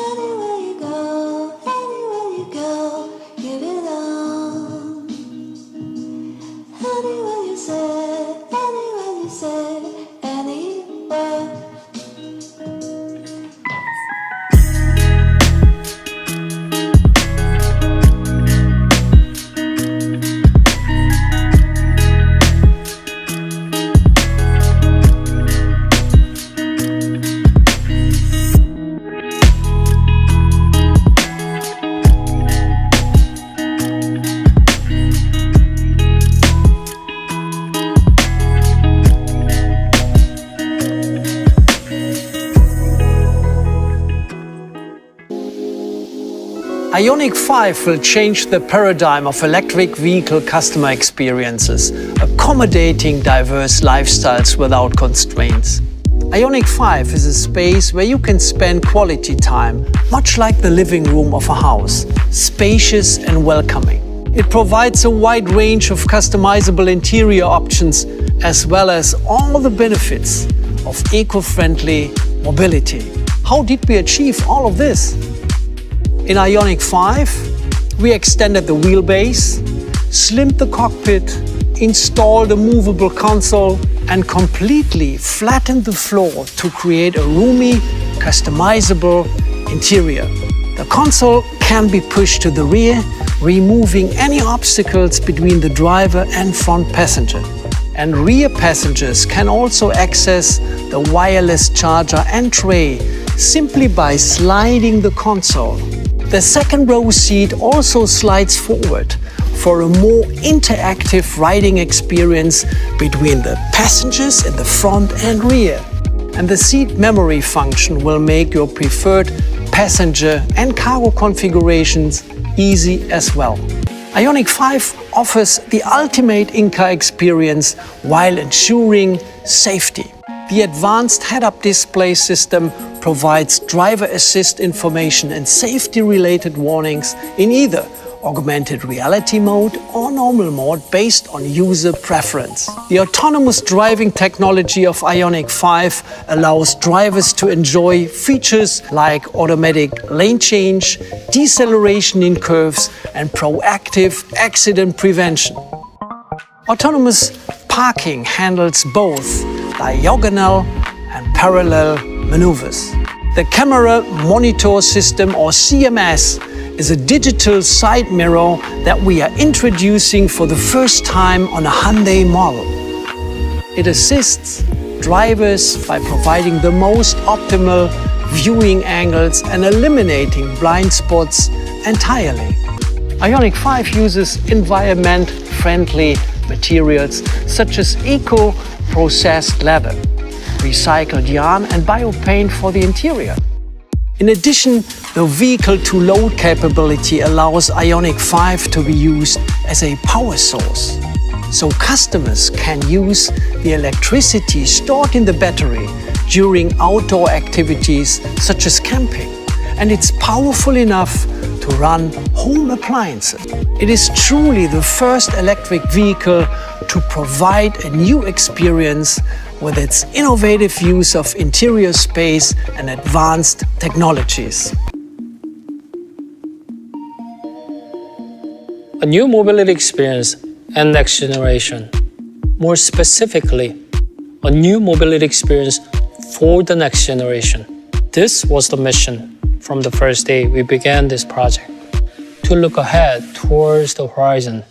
Anywhere you go, you belong. Anywhere you say, anywhere. IONIQ 5 will change the paradigm of electric vehicle customer experiences, accommodating diverse lifestyles without constraints. IONIQ 5 is a space where you can spend quality time, much like the living room of a house, spacious and welcoming. It provides a wide range of customizable interior options, as well as all the benefits of eco-friendly mobility. How did we achieve all of this? In IONIQ 5, we extended the wheelbase, slimmed the cockpit, installed a movable console, and completely flattened the floor to create a roomy, customizable interior. The console can be pushed to the rear, removing any obstacles between the driver and front passenger. And rear passengers can also access the wireless charger and tray simply by sliding the console. The second row seat also slides forward for a more interactive riding experience between the passengers in the front and rear. And the seat memory function will make your preferred passenger and cargo configurations easy as well. IONIQ 5 offers the ultimate in-car experience while ensuring safety. The advanced head-up display system provides driver assist information and safety-related warnings in either augmented reality mode or normal mode based on user preference. The autonomous driving technology of IONIQ 5 allows drivers to enjoy features like automatic lane change, deceleration in curves, and proactive accident prevention. Autonomous parking handles both diagonal and parallel maneuvers. The camera monitor system, or CMS, is a digital side mirror that we are introducing for the first time on a Hyundai model. It assists drivers by providing the most optimal viewing angles and eliminating blind spots entirely. IONIQ 5 uses environment-friendly materials such as eco-processed leather, recycled yarn and biopaint for the interior. In addition, the vehicle-to-load capability allows IONIQ 5 to be used as a power source, so customers can use the electricity stored in the battery during outdoor activities such as camping, and it's powerful enough to run home appliances. It is truly the first electric vehicle to provide a new experience with its innovative use of interior space and advanced technologies. A new mobility experience and next generation. More specifically, a new mobility experience for the next generation. This was the mission from the first day we began this project, to look ahead towards the horizon,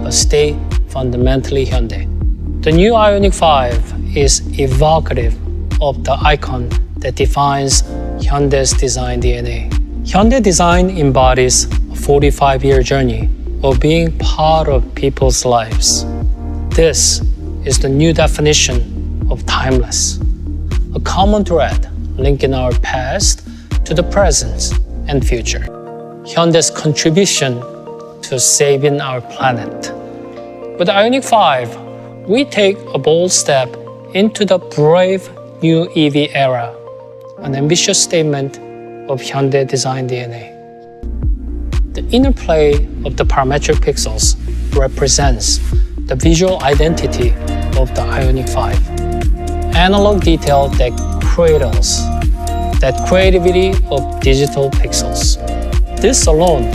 but stay fundamentally Hyundai. The new IONIQ 5 is evocative of the icon that defines Hyundai's design DNA. Hyundai design embodies a 45-year journey of being part of people's lives. This is the new definition of timeless, a common thread linking our past to the present and future. Hyundai's contribution to saving our planet. With IONIQ 5, we take a bold step into the brave new EV era, an ambitious statement of Hyundai design DNA. The interplay of the parametric pixels represents the visual identity of the IONIQ 5, analog detail that cradles that creativity of digital pixels. This alone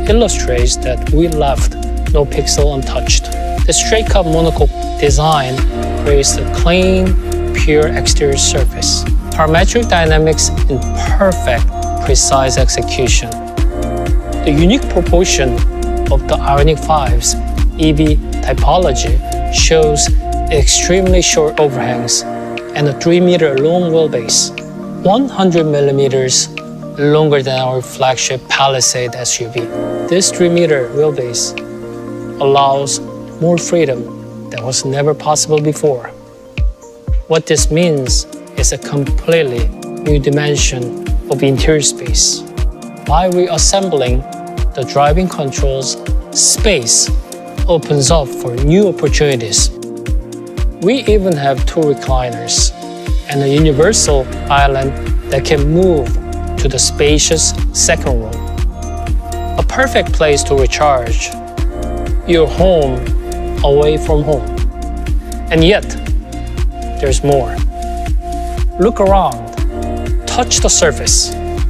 illustrates that we left no pixel untouched. The straight-cut monocoque design creates a clean, pure exterior surface. Parametric dynamics in perfect, precise execution. The unique proportion of the IONIQ 5's EV typology shows extremely short overhangs and a 3-meter long wheelbase, 100 millimeters longer than our flagship Palisade SUV. This 3-meter wheelbase allows more freedom that was never possible before. What this means is a completely new dimension of interior space. By reassembling the driving controls, space opens up for new opportunities. We even have 2 recliners and a universal island that can move to the spacious second row. A perfect place to recharge your home away from home. And yet, there's more. Look around, touch the surface.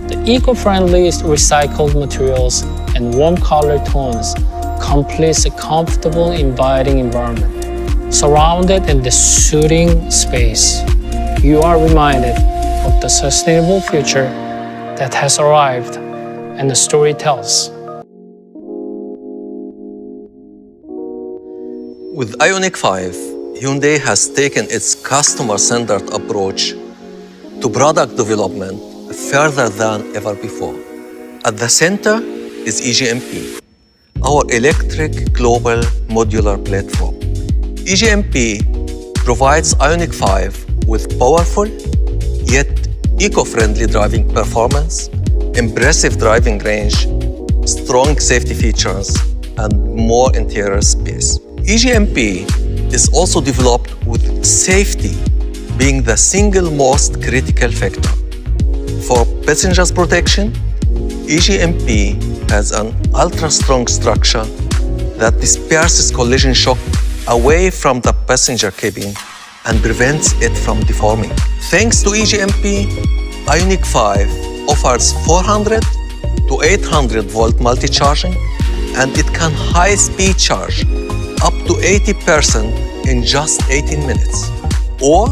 The eco-friendly recycled materials and warm color tones complete a comfortable, inviting environment. Surrounded in this soothing space, you are reminded of the sustainable future that has arrived and the story tells. With IONIQ 5, Hyundai has taken its customer-centered approach to product development further than ever before. At the center is EGMP, our electric global modular platform. EGMP provides IONIQ 5 with powerful yet eco-friendly driving performance, impressive driving range, strong safety features, and more interior space. EGMP is also developed with safety being the single most critical factor. For passengers' protection, EGMP has an ultra-strong structure that disperses collision shock away from the passenger cabin and prevents it from deforming. Thanks to EGMP, IONIQ 5 offers 400 to 800 volt multi-charging, and it can high-speed charge up to 80% in just 18 minutes, or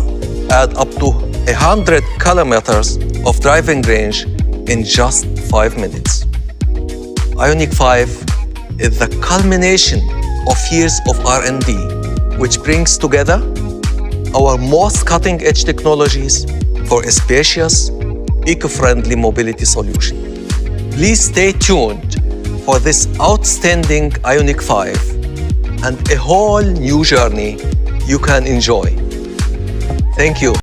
add up to 100 kilometers of driving range in just 5 minutes. IONIQ 5 is the culmination of years of R&D, which brings together our most cutting-edge technologies for a spacious, eco-friendly mobility solution. Please stay tuned for this outstanding IONIQ 5 and a whole new journey you can enjoy. Thank you.